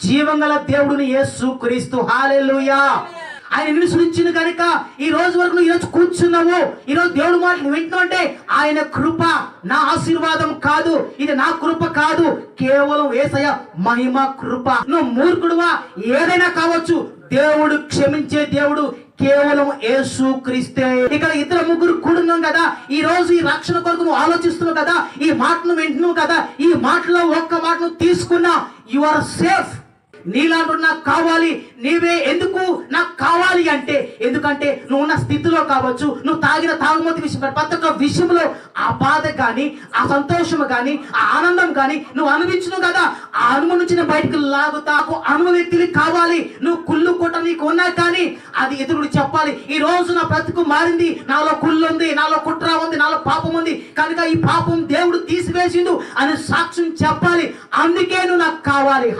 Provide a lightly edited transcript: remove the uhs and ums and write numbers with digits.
జీవంగల దేవుడిని యేసు క్రీస్తు. హల్లెలూయా. ఆయన నిన్ను సృష్టించిన కనుక ఈ రోజు వరకు నువ్వు ఈరోజు కూర్చున్నావు, ఈరోజు దేవుడు మాటలు వింటున్నావు అంటే ఆయన కృప, నా ఆశీర్వాదం కాదు, ఇది నా కృప కాదు, కేవలం యేసయ్య మహిమ కృప. నువ్వు మూర్ఖుడువా, ఏదైనా కావచ్చు, దేవుడు క్షమించే దేవుడు కేవలం యేసు క్రీస్తే. ఇక్కడ ఇద్దరు ముగ్గురు కూడున్నాం కదా, ఈ రోజు ఈ రక్షణ కొరకు నువ్వు ఆలోచిస్తున్నావు కదా, ఈ మాటను వింటున్నావు కదా, ఈ మాటలో ఒక్క మాటను తీసుకున్నా యు ఆర్ సేఫ్. నీలాంటి నాకు కావాలి, నీవే ఎందుకు నాకు కావాలి అంటే, ఎందుకంటే నువ్వు ఉన్న స్థితిలో కావచ్చు, నువ్వు తాగిన తాగుమతి విషయం, ప్రతి ఒక్క విషయంలో ఆ బాధ కానీ, ఆ సంతోషం కానీ, ఆ ఆనందం కానీ నువ్వు అనుభవించును కదా, ఆ అనుభవం నుంచి నేను బయటకు లాగుతా. అనుభవ వ్యక్తిని కావాలి, నువ్వు కుళ్ళు కొట్ట నీకు ఉన్నా కానీ అది ఎదురుడు చెప్పాలి, ఈ రోజు నా బ్రతుకు మారింది, నాలో కుళ్ళు ఉంది, నాలో కుట్ర ఉంది, నాలో పాపం ఉంది, కనుక ఈ పాపం దేవుడు తీసివేసిండు అని సాక్ష్యం చెప్పాలి. అందుకే నువ్వు నాకు కావాలి.